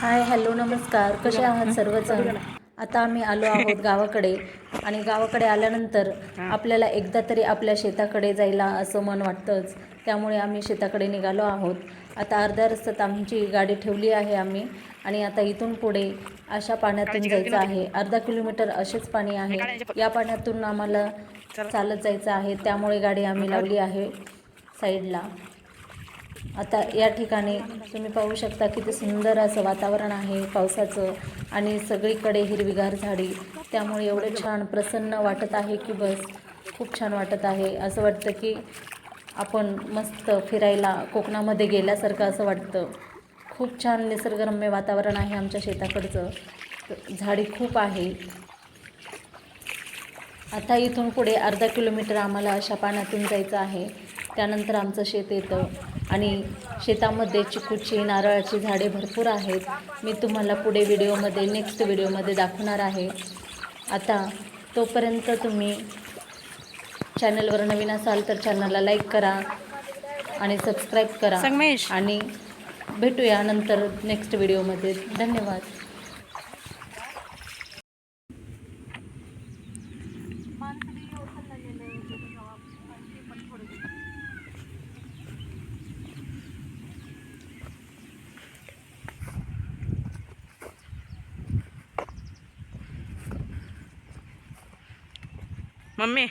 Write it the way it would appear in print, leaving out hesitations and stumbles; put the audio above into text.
हाय, hello, नमस्कार. कसे आहात सर्वजण? आता आम्ही आलो आहोत गावाकडे आणि गावाकडे आल्यानंतर आपल्याला एकदा तरी आपल्या शेताकडे जायला असं मन वाटतंच. त्यामुळे आम्ही शेताकडे निघालो आहोत. आता अर्ध्या रस्त्यात आमची गाडी ठेवली आहे आम्ही आणि आता इथून पुढे अशा पाण्यातून जायचं आहे. अर्धा किलोमीटर असेच पाणी आहे. या पाण्यातून आम्हाला चालत जायचं आहे. त्यामुळे गाडी आम्ही लावली आहे साईडला. आता या ठिकाणी तुम्ही पाहू शकता किती सुंदर असं वातावरण आहे पावसाचं आणि सगळीकडे हिरवीगार झाडी. त्यामुळे एवढे छान प्रसन्न वाटत आहे की बस, खूप छान वाटत आहे. असं वाटतं की आपण मस्त फिरायला कोकणामध्ये गेल्यासारखं असं वाटतं. खूप छान निसर्गरम्य वातावरण आहे आमच्या शेताकडचं. झाडी खूप आहे. आता इथून पुढे अर्धा किलोमीटर आम्हाला अशा पाण्यातून जायचं आहे. त्यानंतर आमचं शेत येतं आणि शेतामध्ये चिकूची, नारळाची झाडे भरपूर आहेत. मी तुम्हाला पुढे व्हिडिओमध्ये, नेक्स्ट व्हिडिओमध्ये दाखवणार आहे. आता तोपर्यंत तुम्ही चॅनलवर नवीन असाल तर चॅनलला लाईक करा आणि सबस्क्राईब करा आणि भेटूया नंतर नेक्स्ट व्हिडिओमध्ये. धन्यवाद. मम्मी